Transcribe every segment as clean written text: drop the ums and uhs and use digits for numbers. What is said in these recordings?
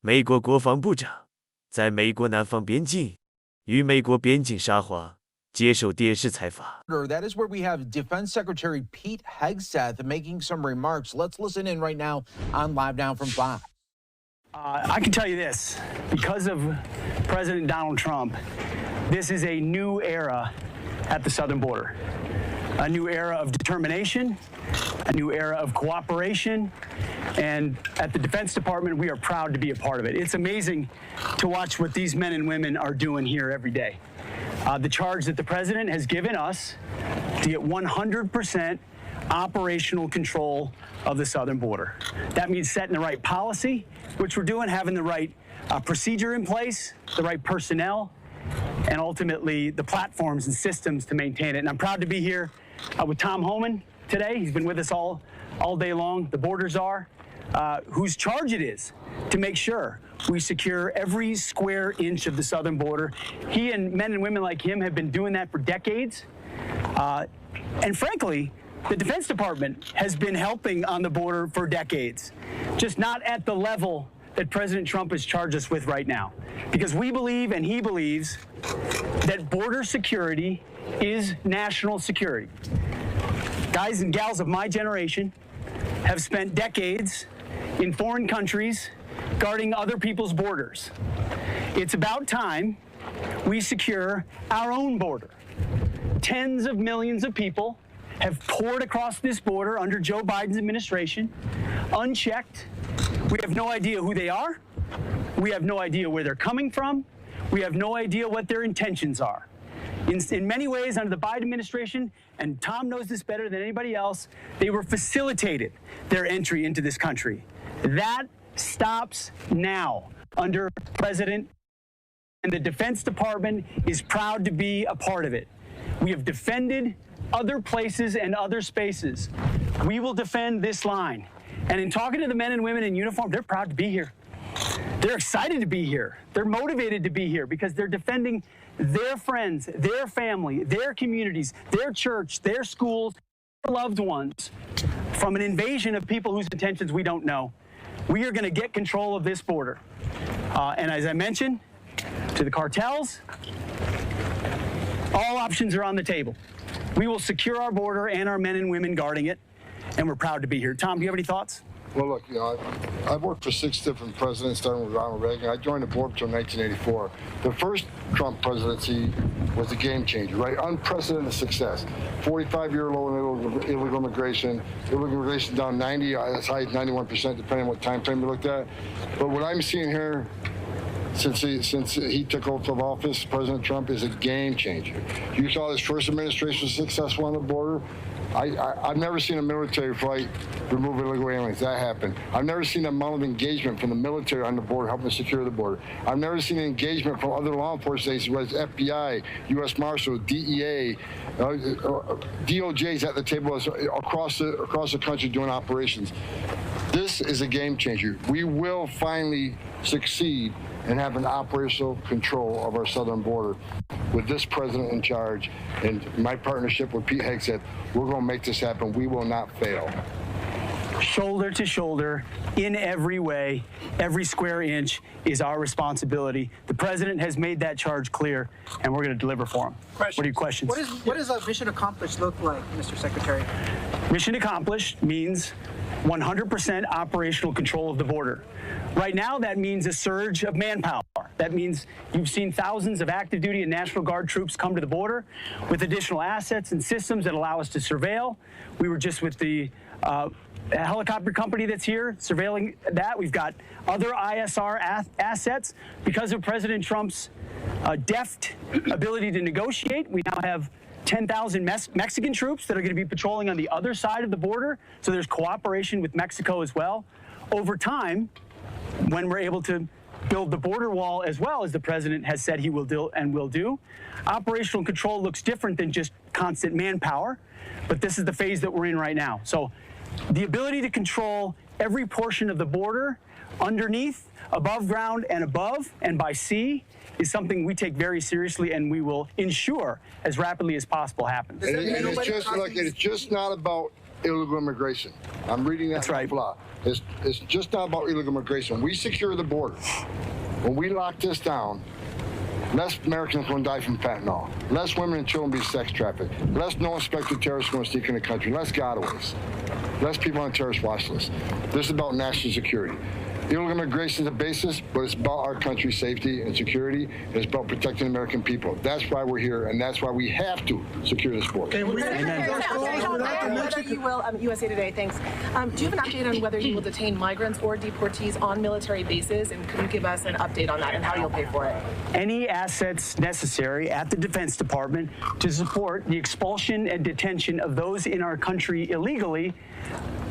美国国防部长在美国南方边境与美国边境沙皇接受电视采访。 That is where we have Defense Secretary Pete Hegseth making some remarks. Let's listen in right now on Live Now from Fox. I can tell you this, because of President Donald Trump, this is a new era at the southern border. A new era of determination, a new era of cooperation, and at the Defense Department, we are proud to be a part of it. It's amazing to watch what these men and women are doing here every day. The charge that the president has given us to get 100% operational control of the southern border. That means setting the right policy, which we're doing, having the right procedure in place, the right personnel, and ultimately the platforms and systems to maintain it. And I'm proud to be here with Tom Homan today. He's been with us all day long, the border czar, whose charge it is to make sure we secure every square inch of the southern border. He and men and women like him have been doing that for decades. And frankly, the Defense Department has been helping on the border for decades, just not at the level that President Trump has charged us with right now. Because we believe, and he believes, that border security is national security. Guys and gals of my generation have spent decades in foreign countries guarding other people's borders. It's about time we secure our own border. Tens of millions of people have poured across this border under Joe Biden's administration, unchecked. We have no idea who they are. We have no idea where they're coming from. We have no idea what their intentions are. In many ways, under the Biden administration, and Tom knows this better than anybody else, they were facilitated their entry into this country. That stops now under President, and the Defense Department is proud to be a part of it. We have defended other places and other spaces. We will defend this line. And in talking to the men and women in uniform, they're proud to be here. They're excited to be here. They're motivated to be here because they're defending their friends, their family, their communities, their church, their schools, their loved ones from an invasion of people whose intentions we don't know. We are going to get control of this border. And as I mentioned, to the cartels, all options are on the table. We will secure our border and our men and women guarding it, and we're proud to be here. Tom, do you have any thoughts? Well, look, I've worked for 6 different presidents, starting with Ronald Reagan. I joined the board until 1984. The first Trump presidency was a game changer, right? Unprecedented success. 45-year low in illegal immigration. Illegal immigration down 90, as high as 91%, depending on what time frame you looked at. But what I'm seeing here, since he took oath of office, President Trump, is a game changer. You saw his first administration was successful on the border. I've never seen a military flight remove illegal aliens. That happened. I've never seen a amount of engagement from the military on the border helping secure the border. I've never seen engagement from other law enforcement agencies, whether it's FBI, U.S. Marshals, DEA, DOJ's at the table across the country doing operations. This is a game changer. We will finally succeed and have an operational control of our southern border. With this president in charge and my partnership with Pete Hegseth, we're going to make this happen. We will not fail. Shoulder to shoulder, in every way, every square inch is our responsibility. The president has made that charge clear, and we're going to deliver for him. What are your questions? What does a mission accomplished look like, Mr. Secretary? Mission accomplished means 100% operational control of the border. Right now, that means a surge of manpower. That means you've seen thousands of active duty and National Guard troops come to the border with additional assets and systems that allow us to surveil. We were just with the helicopter company that's here surveilling that. We've got other ISR assets. Because of President Trump's deft ability to negotiate, we now have 10,000 Mexican troops that are going to be patrolling on the other side of the border. So there's cooperation with Mexico as well. Over time, when we're able to build the border wall as well as the president has said he will do and will do, operational control looks different than just constant manpower. But this is the phase that we're in right now. So the ability to control every portion of the border underneath, above ground, and above, and by sea is something we take very seriously, and we will ensure as rapidly as possible happens. And it's just not about illegal immigration. I'm reading that. That's right. Law. It's just not about illegal immigration. We secure the border. When we lock this down, less Americans going to die from fentanyl. Less women and children be sex trafficked. Less no-inspected terrorists going to sneak in the country. Less gotaways. Less people on the terrorist watch list. This is about national security. Illegal immigration is the basis, but it's about our country's safety and security. It's about protecting the American people. That's why we're here, and that's why we have to secure this border. Whether you will, USA Today, thanks. Do you have an update on whether you will detain migrants or deportees on military bases? And could you give us an update on that and how you'll pay for it? Any assets necessary at the Defense Department to support the expulsion and detention of those in our country illegally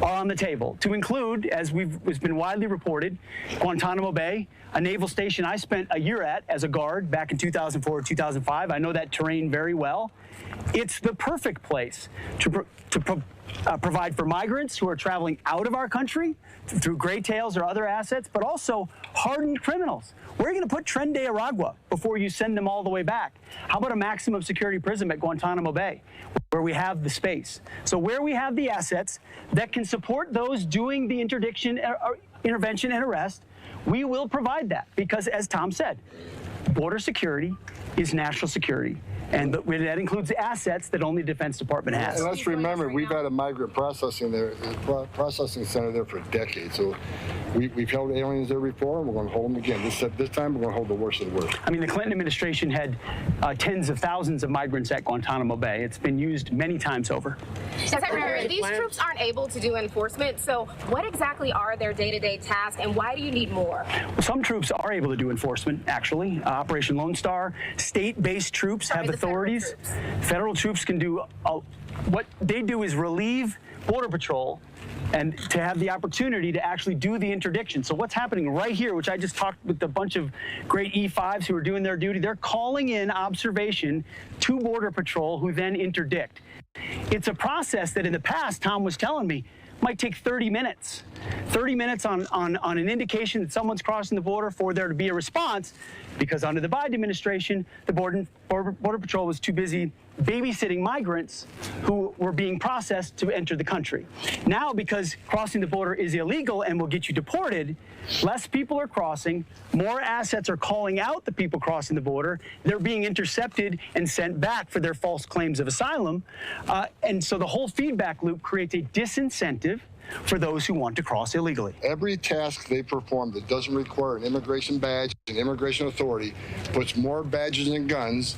are on the table, to include, as has been widely reported, Guantanamo Bay, a naval station I spent a year at as a guard back in 2004, 2005. I know that terrain very well. It's the perfect place to provide for migrants who are traveling out of our country through gray tails or other assets, but also hardened criminals. Where are you going to put Tren de Aragua before you send them all the way back? How about a maximum security prison at Guantanamo Bay, where we have the space? So where we have the assets that can support those doing the intervention and arrest, we will provide that, because as Tom said, border security is national security. And that includes assets that only the Defense Department has. And let's remember, we've had a migrant processing center there for decades. So we've held aliens there before, and we're going to hold them again. This time, we're going to hold the worst of the worst. I mean, the Clinton administration had tens of thousands of migrants at Guantanamo Bay. It's been used many times over. Secretary, these troops aren't able to do enforcement, so what exactly are their day-to-day tasks, and why do you need more? Well, some troops are able to do enforcement, actually. Operation Lone Star, state-based troops have authorities. Federal troops can do, what they do is relieve Border Patrol and to have the opportunity to actually do the interdiction. So what's happening right here, which I just talked with a bunch of great E5s who are doing their duty, they're calling in observation to Border Patrol, who then interdict. It's a process that in the past, Tom was telling me, might take 30 minutes. 30 minutes on an indication that someone's crossing the border for there to be a response, because under the Biden administration, the Border Patrol was too busy babysitting migrants who were being processed to enter the country. Now, because crossing the border is illegal and will get you deported, less people are crossing, more assets are calling out the people crossing the border, they're being intercepted and sent back for their false claims of asylum, and so the whole feedback loop creates a disincentive for those who want to cross illegally. Every task they perform that doesn't require an immigration badge, an immigration authority, puts more badges and guns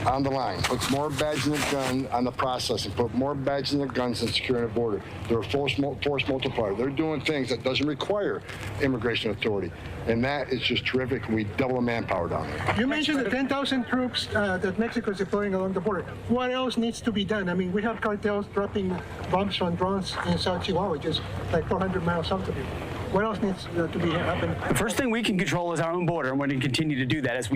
on the line, puts more badges and guns on the processing, put more badges and guns in securing a border. They're a force multiplier. They're doing things that doesn't require immigration authority. And that is just terrific. We double the manpower down there. You mentioned the 10,000 troops that Mexico is deploying along the border. What else needs to be done? I mean, we have cartels dropping bombs on drones in South Chihuahua, which is like 400 miles south of here. What else needs to be happening? The first thing we can control is our own border, and we're going to continue to do that as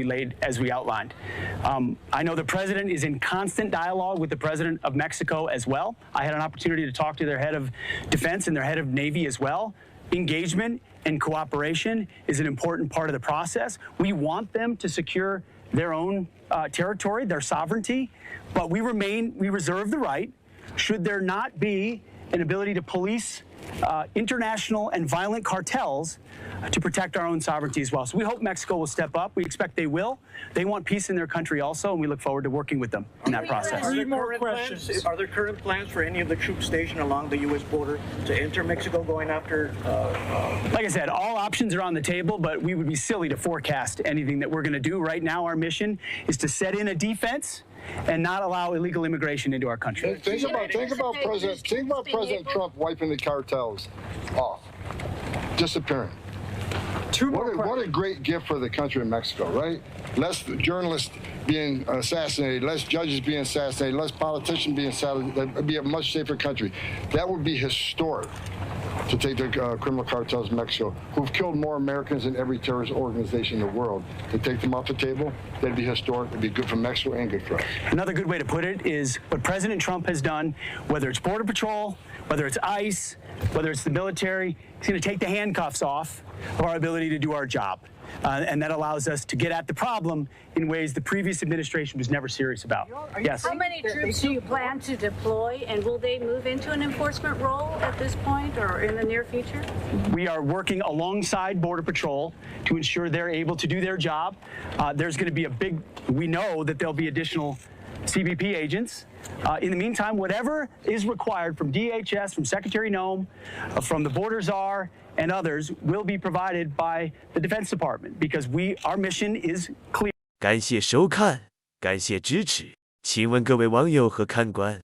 we outlined. I know the president is in constant dialogue with the president of Mexico as well. I had an opportunity to talk to their head of defense and their head of Navy as well. Engagement and cooperation is an important part of the process. We want them to secure their own territory, their sovereignty, but we reserve the right, should there not be an ability to police international and violent cartels, to protect our own sovereignty as well. So we hope Mexico will step up. We expect they will. They want peace in their country also, and we look forward to working with them in that process. Are there current plans for any of the troops stationed along the U.S. border to enter Mexico going after? Like I said, all options are on the table, but we would be silly to forecast anything that we're going to do. Right now, our mission is to set in a defense and not allow illegal immigration into our country. Think about President Trump wiping the cartels off, disappearing. What a great gift for the country of Mexico, right? Less journalists being assassinated, less judges being assassinated, less politicians being assassinated. It would be a much safer country. That would be historic to take the criminal cartels in Mexico, who've killed more Americans than every terrorist organization in the world. To take them off the table, that'd be historic. It'd be good for Mexico and good for us. Another good way to put it is what President Trump has done, whether it's Border Patrol, whether it's ICE, whether it's the military. It's going to take the handcuffs off of our ability to do our job. And that allows us to get at the problem in ways the previous administration was never serious about. Yes. How many troops do you plan to deploy, and will they move into an enforcement role at this point or in the near future? We are working alongside Border Patrol to ensure they're able to do their job. There's going to be we know that there'll be additional CBP agents. In the meantime, whatever is required from DHS, from Secretary Noem, from the border czar, and others will be provided by the Defense Department because our mission is clear. 感谢收看，感谢支持。请问各位网友和看官，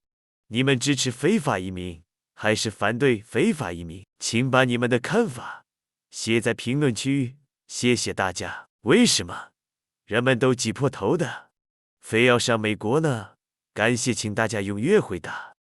你们支持非法移民还是反对非法移民？请把你们的看法写在评论区，谢谢大家。为什么人们都挤破头的非要上美国呢？感谢，请大家踊跃回答。